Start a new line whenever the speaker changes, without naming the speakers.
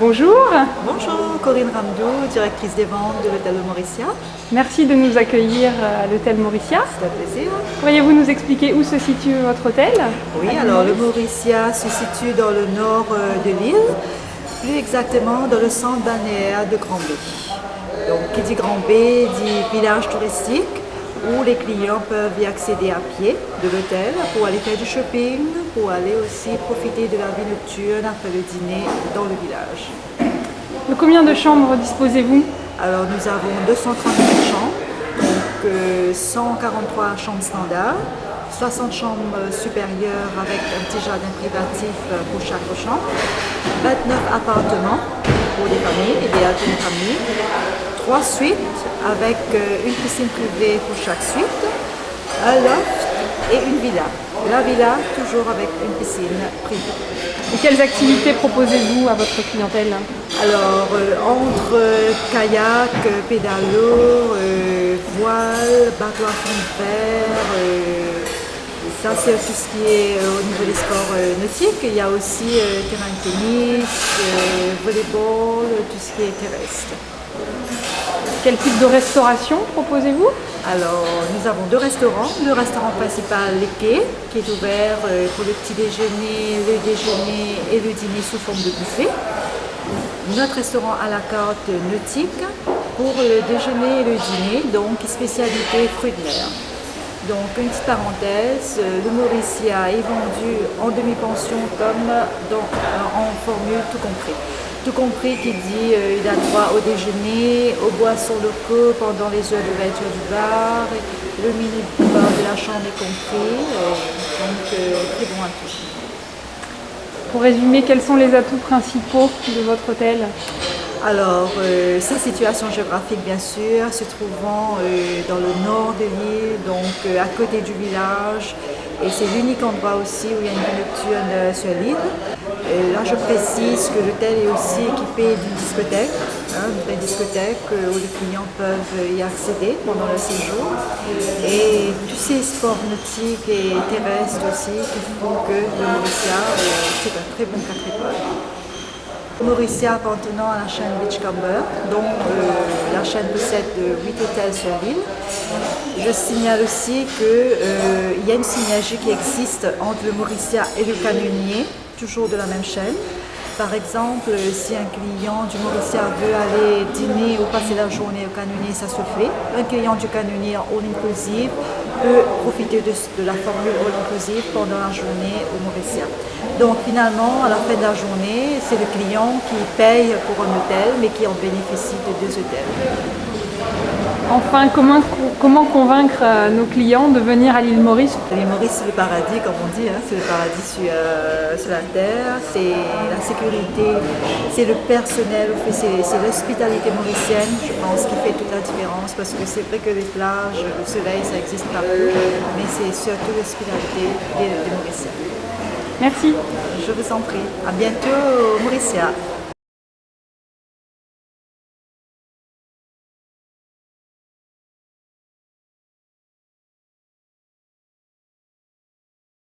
Bonjour,
Bonjour, Corinne Ramdou, directrice des ventes de l'hôtel de Mauricia.
merci de nous accueillir à l'hôtel Mauricia.
C'est un plaisir.
Pourriez-vous nous expliquer où se situe votre hôtel?
Oui, alors le Mauricia se situe dans le nord de l'île, plus exactement dans le centre balnéaire de Grand B. Donc, qui dit Grand B dit village touristique où les clients peuvent y accéder à pied de l'hôtel pour aller faire du shopping, pour aller aussi profiter de la vie nocturne après le dîner dans le village.
De combien de chambres disposez-vous?
Alors nous avons 238 chambres, donc 143 chambres standards, 60 chambres supérieures avec un petit jardin privatif pour chaque chambre, 29 appartements pour des familles, idéal pour une famille, 3 suites avec une piscine privée pour chaque suite, un loft et une villa. La villa toujours avec une piscine privée.
Et quelles activités proposez-vous à votre clientèle?
Alors, entre kayak, pédalo, voile, bateau à fond de fer, ça c'est tout ce qui est au niveau des sports nautiques. Il y a aussi terrain de tennis, volleyball, tout ce qui est terrestre.
Quel type de restauration proposez-vous?
Alors, nous avons 2 restaurants. Le restaurant principal, Les Quais, qui est ouvert pour le petit déjeuner, le déjeuner et le dîner sous forme de buffet. Notre restaurant à la carte nautique pour le déjeuner et le dîner, donc spécialité fruits de mer. Donc une petite parenthèse, le Mauricia est vendu en demi-pension comme en formule tout compris. Tout compris qui dit il a droit au déjeuner, aux boissons locaux pendant les heures d'ouverture du bar, le mini-bar de la chambre est compris, donc très bon à tous.
Pour résumer, quels sont les atouts principaux de votre hôtel?
Alors, sa situation géographique, bien sûr, se trouvant dans le nord de l'île, donc à côté du village. Et c'est l'unique endroit aussi où il y a une vie nocturne sur l'île. Là, je précise que l'hôtel est aussi équipé d'une discothèque, une vraie discothèque où les clients peuvent y accéder pendant le séjour. Et tous ces sports nautiques et terrestres aussi qui font que le Mauricia, c'est un très bon 4 étoiles. Mauricia appartenant à la chaîne Beachcomber, dont la chaîne possède 8 hôtels sur l'île. Je signale aussi qu'il y a une synergie qui existe entre le Mauricia et le Canonnier, toujours de la même chaîne. Par exemple, si un client du Mauricia veut aller dîner ou passer la journée au Canonnier, ça se fait. Un client du Canonnier en all inclusive peut profiter de la formule all inclusive pendant la journée au Mauricia. Donc finalement, à la fin de la journée, c'est le client qui paye pour un hôtel, mais qui en bénéficie de 2 hôtels.
Enfin, comment convaincre nos clients de venir à l'île Maurice?
L'île Maurice, c'est le paradis, comme on dit, c'est le paradis sur la terre, c'est la sécurité, c'est le personnel, c'est l'hospitalité mauricienne, je pense, qui fait toute la différence, parce que c'est vrai que les plages, le soleil, ça existe partout, mais c'est surtout l'hospitalité des Mauriciens.
Merci.
Je vous en prie. À bientôt, Mauricia.